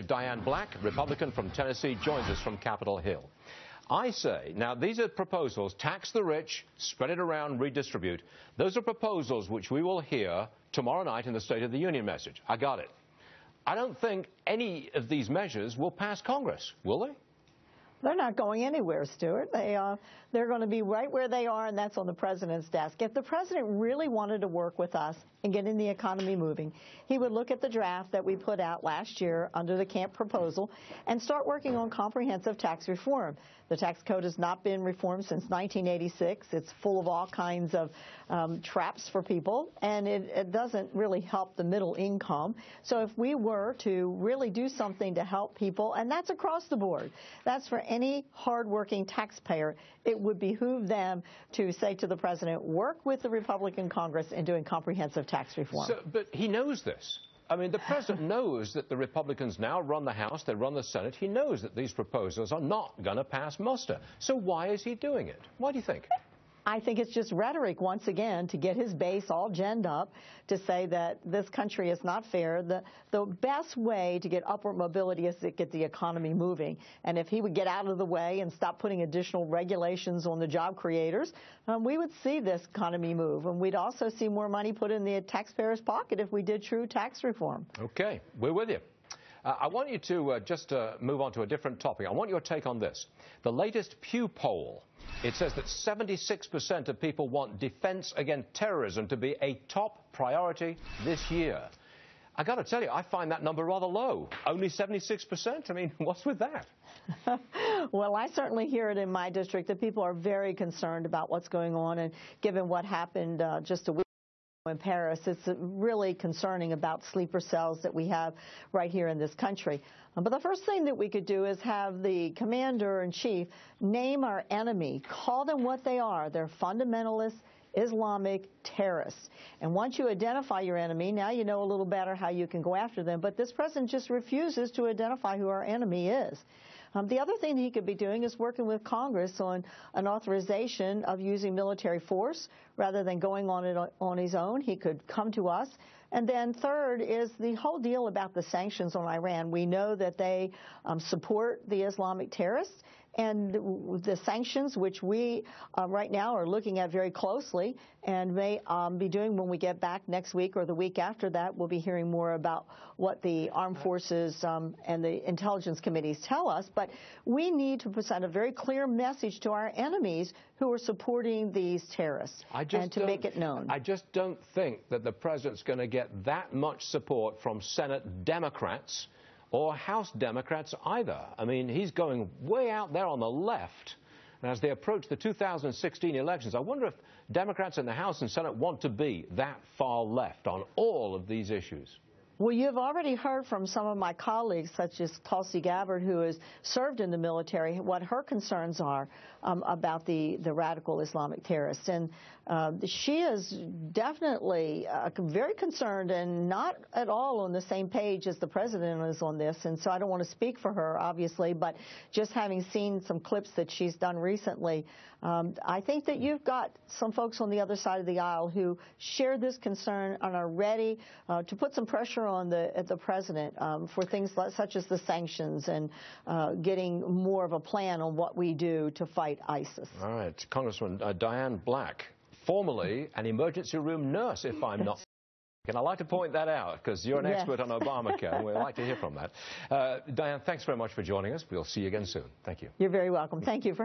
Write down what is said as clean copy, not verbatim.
Diane Black, Republican from Tennessee, joins us from Capitol Hill. I say, now these are proposals, tax the rich, spread it around, redistribute. Those are proposals which we will hear tomorrow night in the State of the Union message. I got it. I don't think any of these measures will pass Congress, will they? They're not going anywhere, Stuart. They're going to be right where they are, and that's on the president's desk. If the president really wanted to work with us and getting the economy moving, he would look at the draft that we put out last year under the Camp proposal and start working on comprehensive tax reform. The tax code has not been reformed since 1986. It's full of all kinds of traps for people, and it doesn't really help the middle income. So if we were to really do something to help people, and that's across the board, that's for any hardworking taxpayer, it would behoove them to say to the president, work with the Republican Congress in doing comprehensive tax reform. But he knows this. I mean, the president knows that the Republicans now run the House, they run the Senate. He knows that these proposals are not going to pass muster. So why is he doing it? Why do you think? I think it's just rhetoric, once again, to get his base all ginned up to say that this country is not fair. The best way to get upward mobility is to get the economy moving. And if he would get out of the way and stop putting additional regulations on the job creators, we would see this economy move. And we'd also see more money put in the taxpayer's pocket if we did true tax reform. Okay, we're with you. I want you to just move on to a different topic. I want your take on this. The latest Pew poll, it says that 76% of people want defense against terrorism to be a top priority this year. I got to tell you, I find that number rather low. Only 76%? I mean, what's with that? Well, I certainly hear it in my district that people are very concerned about what's going on, and given what happened just a week in Paris, it's really concerning about sleeper cells that we have right here in this country. But the first thing that we could do is have the commander-in-chief name our enemy, call them what they are. They're fundamentalists, Islamic terrorists. And once you identify your enemy, now you know a little better how you can go after them. But this president just refuses to identify who our enemy is. The other thing that he could be doing is working with Congress on an authorization of using military force rather than going on it on his own. He could come to us. And then third is the whole deal about the sanctions on Iran. We know that they support the Islamic terrorists. And the sanctions, which we right now are looking at very closely and may be doing when we get back next week or the week after that, we'll be hearing more about what the armed forces and the intelligence committees tell us. But we need to present a very clear message to our enemies who are supporting these terrorists and to make it known. I just don't think that the president's going to get that much support from Senate Democrats or House Democrats either. I mean, he's going way out there on the left. And as they approach the 2016 elections, I wonder if Democrats in the House and Senate want to be that far left on all of these issues. Well, you've already heard from some of my colleagues, such as Tulsi Gabbard, who has served in the military, what her concerns are about the radical Islamic terrorists. And she is definitely very concerned and not at all on the same page as the president is on this. And so I don't want to speak for her, obviously, but just having seen some clips that she's done recently, I think that you've got some folks on the other side of the aisle who share this concern and are ready to put some pressure on the president for things such as the sanctions and getting more of a plan on what we do to fight ISIS. All right, Congressman Diane Black, formerly an emergency room nurse, if I'm not. And I'd like to point that out because you're an expert on Obamacare, and we'd like to hear from that. Diane, thanks very much for joining us. We'll see you again soon. Thank you. You're very welcome. Thank you for